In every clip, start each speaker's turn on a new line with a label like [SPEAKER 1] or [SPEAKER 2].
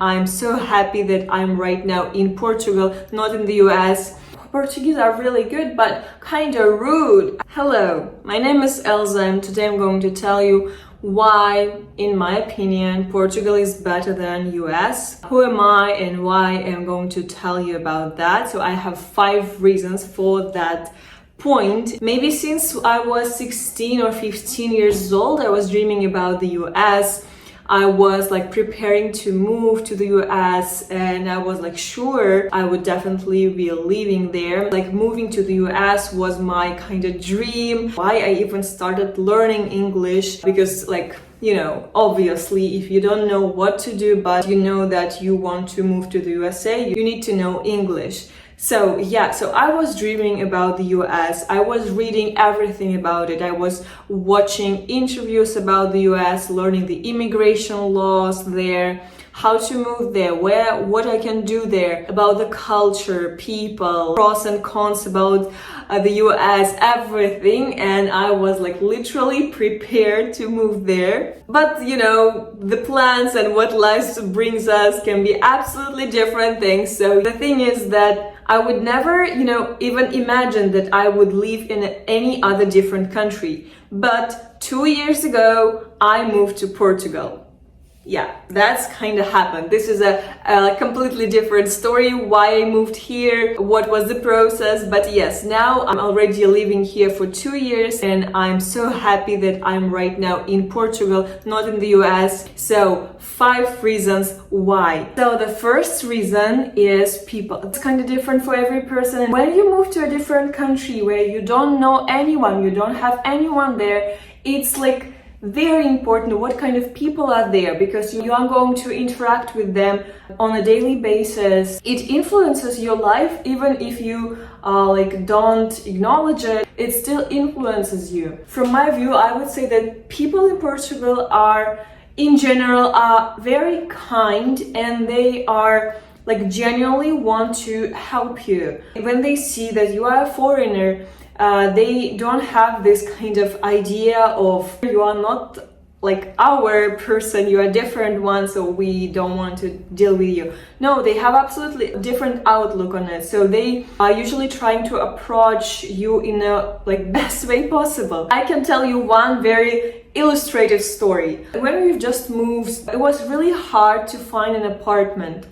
[SPEAKER 1] I'm so happy that I'm right now in Portugal, not in the US. Portuguese are really good, but kind of rude. Hello, my name is Elsa and today I'm going to tell you why, in my opinion, Portugal is better than US. Who am I and why I'm going to tell you about that. So I have 5 reasons for that point. Maybe since I was 16 or 15 years old, I was dreaming about the US. I was like preparing to move to the US and I was like sure I would definitely be living there. Like moving to the US was my kind of dream. Why I even started learning English, because obviously if you don't know what to do but you know that you want to move to the USA, you need to know English. So I was dreaming about the US. I was reading everything about it. I was watching interviews about the US, learning the immigration laws there, how to move there, what I can do there, about the culture, people, pros and cons about the US, everything. And I was like literally prepared to move there. But the plans and what life brings us can be absolutely different things. So the thing is that I would never, even imagine that I would live in any other different country. But 2 years ago, I moved to Portugal. Yeah, that's kind of happened. This is a completely different story, why I moved here, what was the process. But yes, now I'm already living here for 2 years and I'm so happy that I'm right now in Portugal, not in the US. So 5 reasons why. So the first reason is people. It's kind of different for every person. When you move to a different country where you don't know anyone, you don't have anyone there, it's like very important what kind of people are there, because you are going to interact with them on a daily basis. It influences your life even if you don't acknowledge it. It still influences you. From my view, I would say that people in Portugal are in general are very kind and they are genuinely want to help you. When they see that you are a foreigner, they don't have this kind of idea of you are not like our person, you are a different one, so we don't want to deal with you. No, they have absolutely different outlook on it. So they are usually trying to approach you in a best way possible. I can tell you one very illustrative story. When we've just moved, it was really hard to find an apartment.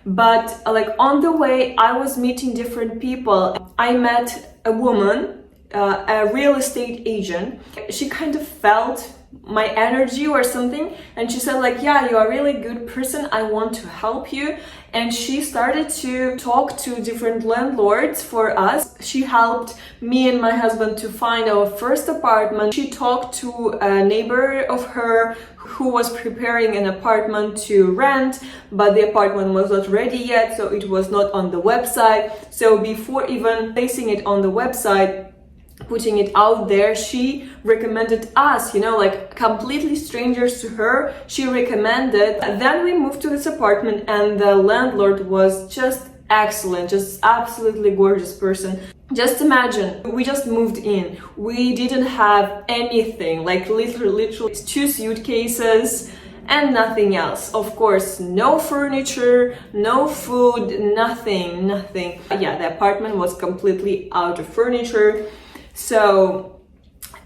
[SPEAKER 1] But on the way, I was meeting different people. I met a woman, a real estate agent. She kind of felt my energy or something, and she said yeah, you are a really good person, I want to help you. And she started to talk to different landlords for us. She helped me and my husband to find our first apartment. She talked to a neighbor of her who was preparing an apartment to rent, but the apartment was not ready yet, so it was not on the website. So before even placing it on the website, putting it out there, she recommended us, completely strangers to her. She recommended. Then we moved to this apartment and the landlord was just excellent, just absolutely gorgeous person. Just imagine, we just moved in. We didn't have anything, literally 2 suitcases and nothing else. Of course, no furniture, no food, nothing. Yeah, the apartment was completely out of furniture. So,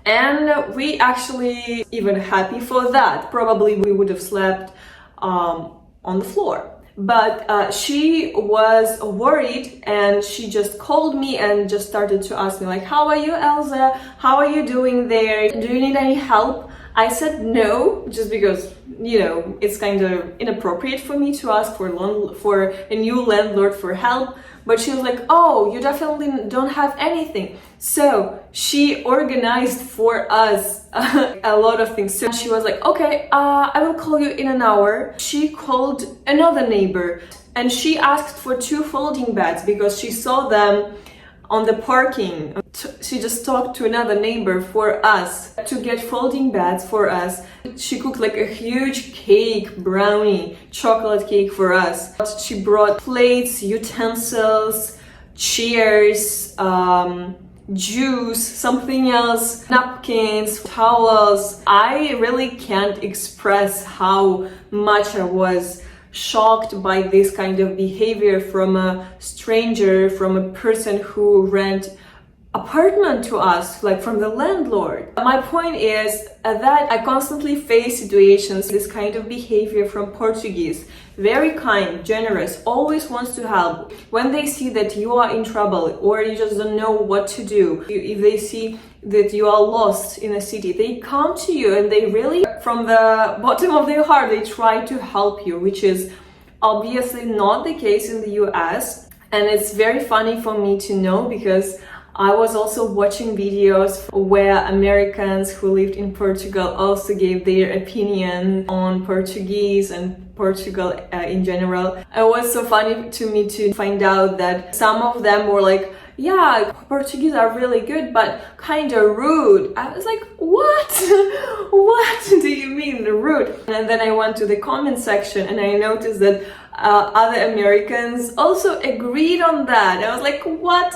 [SPEAKER 1] and we actually even happy for that. Probably we would have slept on the floor. But she was worried and she just called me and just started to ask me how are you, Elsa? How are you doing there? Do you need any help? I said no, just because, it's kind of inappropriate for me to ask for a new landlord for help. But she was like, oh, you definitely don't have anything. So she organized for us a lot of things. So she was like, okay, I will call you in an hour. She called another neighbor and she asked for 2 folding beds because she saw them on the parking. She just talked to another neighbor for us to get folding beds for us. She cooked a huge cake, brownie, chocolate cake for us. She brought plates, utensils, chairs, juice, something else, napkins, towels. I really can't express how much I was shocked by this kind of behavior from a stranger, from a person who rent apartment to us, like from the landlord. My point is that I constantly face situations, this kind of behavior from Portuguese, very kind, generous, always wants to help. When they see that you are in trouble or you just don't know what to do, if they see that you are lost in a city, they come to you and they really, from the bottom of their heart, they try to help you, which is obviously not the case in the US. And it's very funny for me to know, because I was also watching videos where Americans who lived in Portugal also gave their opinion on Portuguese and Portugal in general. It was so funny to me to find out that some of them were like, yeah, Portuguese are really good, but kind of rude. I was like, what? What do you mean rude? And then I went to the comment section and I noticed that other Americans also agreed on that. I was like, what?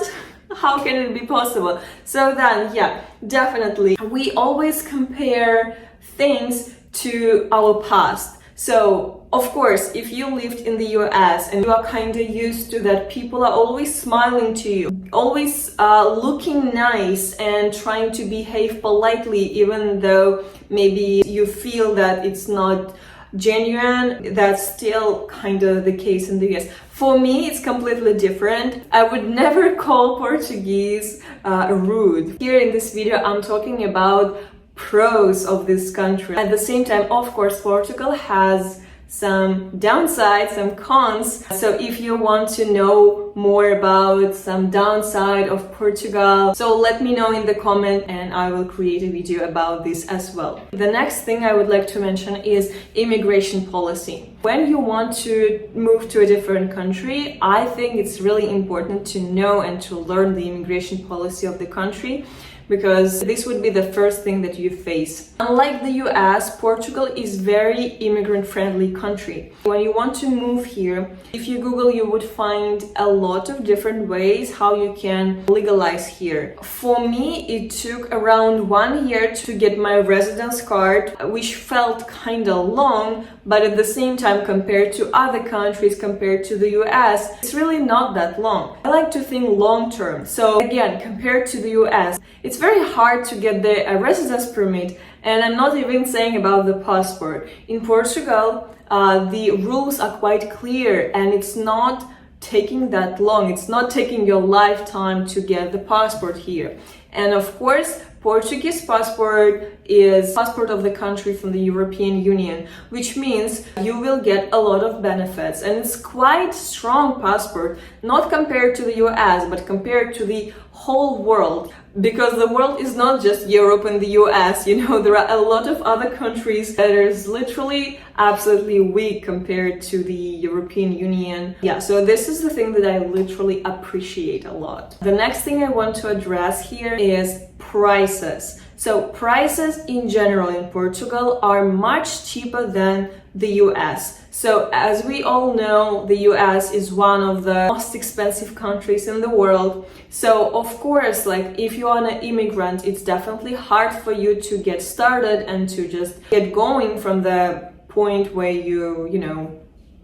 [SPEAKER 1] How can it be possible? So then, yeah, definitely, we always compare things to our past. So, of course, if you lived in the US and you are kind of used to that, people are always smiling to you, always looking nice and trying to behave politely, even though maybe you feel that it's not genuine. That's still kind of the case in the US. For me, it's completely different. I would never call Portuguese rude. Here in this video, I'm talking about pros of this country. At the same time, of course, Portugal has some downsides, some cons. So if you want to know more about some downside of Portugal, so let me know in the comment and I will create a video about this as well. The next thing I would like to mention is immigration policy. When you want to move to a different country, I think it's really important to know and to learn the immigration policy of the country, because this would be the first thing that you face. Unlike the US, Portugal is very immigrant-friendly country. When you want to move here, if you Google, you would find a lot of different ways how you can legalize here. For me, it took around 1 year to get my residence card, which felt kind of long, but at the same time, compared to other countries, compared to the US, it's really not that long. I like to think long term. So again, compared to the US, it's very hard to get the residence permit, and I'm not even saying about the passport. In Portugal, the rules are quite clear and it's not taking that long. It's not taking your lifetime to get the passport here. And of course, Portuguese passport is passport of the country from the European Union, which means you will get a lot of benefits, and it's quite strong passport, not compared to the US, but compared to the whole world, because the world is not just Europe and the US, you know, there are a lot of other countries that is literally absolutely weak compared to the European Union. Yeah, so this is the thing that I literally appreciate a lot. The next thing I want to address here is prices. So prices in general in Portugal are much cheaper than the US. So as we all know, the US is one of the most expensive countries in the world. So of course, like if you are an immigrant, it's definitely hard for you to get started and to just get going from the point where you know,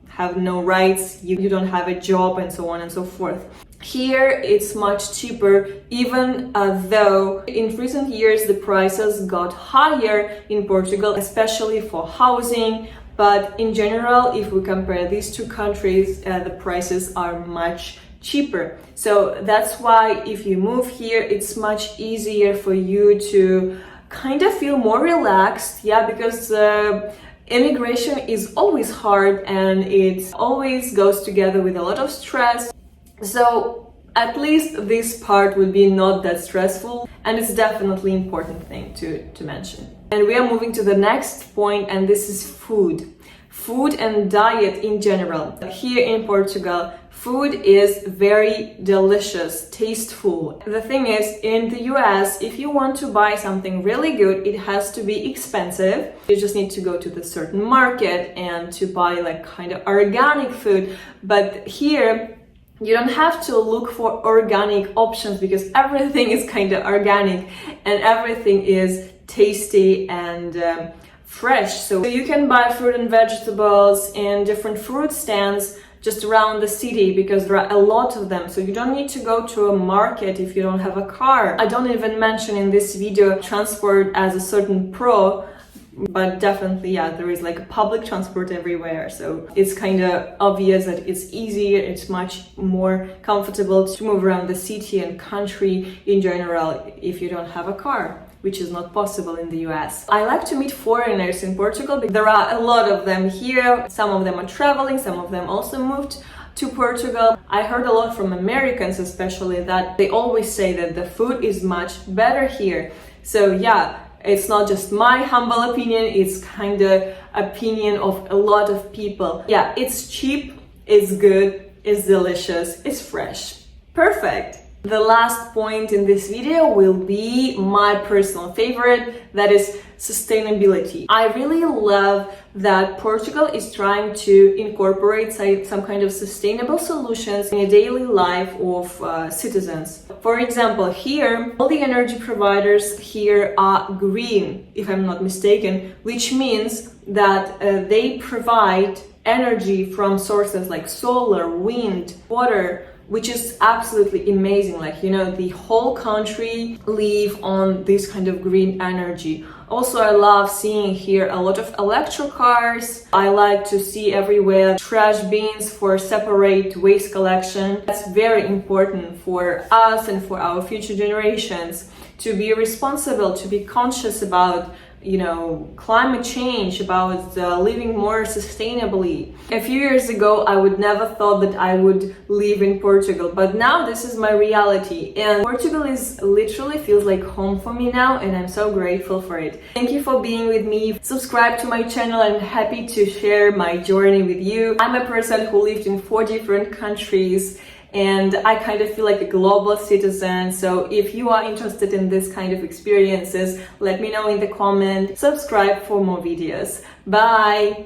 [SPEAKER 1] have no rights, you don't have a job and so on and so forth. Here it's much cheaper, even though in recent years the prices got higher in Portugal, especially for housing. But in general, if we compare these two countries, the prices are much cheaper. So that's why if you move here, it's much easier for you to kind of feel more relaxed, yeah, because immigration is always hard and it always goes together with a lot of stress. So at least this part would be not that stressful, and it's definitely an important thing to mention. And we are moving to the next point, and this is food. Food and diet in general. Here in Portugal, food is very delicious, tasteful. The thing is, in the US, if you want to buy something really good, it has to be expensive. You just need to go to the certain market and to buy like kind of organic food. But here, you don't have to look for organic options because everything is kind of organic and everything is tasty and fresh. So you can buy fruit and vegetables in different fruit stands just around the city because there are a lot of them. So you don't need to go to a market if you don't have a car. I don't even mention in this video transport as a certain pro, but definitely, yeah, there is like public transport everywhere. So it's kind of obvious that it's easier, it's much more comfortable to move around the city and country in general if you don't have a car, which is not possible in the US. I like to meet foreigners in Portugal because there are a lot of them here. Some of them are traveling, some of them also moved to Portugal. I heard a lot from Americans especially that they always say that the food is much better here. So yeah, it's not just my humble opinion, it's kind of opinion of a lot of people. Yeah, it's cheap, it's good, it's delicious, it's fresh. Perfect! The last point in this video will be my personal favorite, that is sustainability. I really love that Portugal is trying to incorporate some kind of sustainable solutions in a daily life of citizens. For example, here, all the energy providers here are green, if I'm not mistaken, which means that they provide energy from sources like solar, wind, water, which is absolutely amazing. Like, you know, the whole country live on this kind of green energy. Also, I love seeing here a lot of electric cars. I like to see everywhere trash bins for separate waste collection. That's very important for us and for our future generations to be responsible, to be conscious about, you know, climate change, about living more sustainably. A few years ago, I would never thought that I would live in Portugal, but now this is my reality. And Portugal is literally feels like home for me now, and I'm so grateful for it. Thank you for being with me. Subscribe to my channel. I'm happy to share my journey with you. I'm a person who lived in 4 different countries, and I kind of feel like a global citizen. So if you are interested in this kind of experiences, let me know in the comment. Subscribe for more videos. Bye!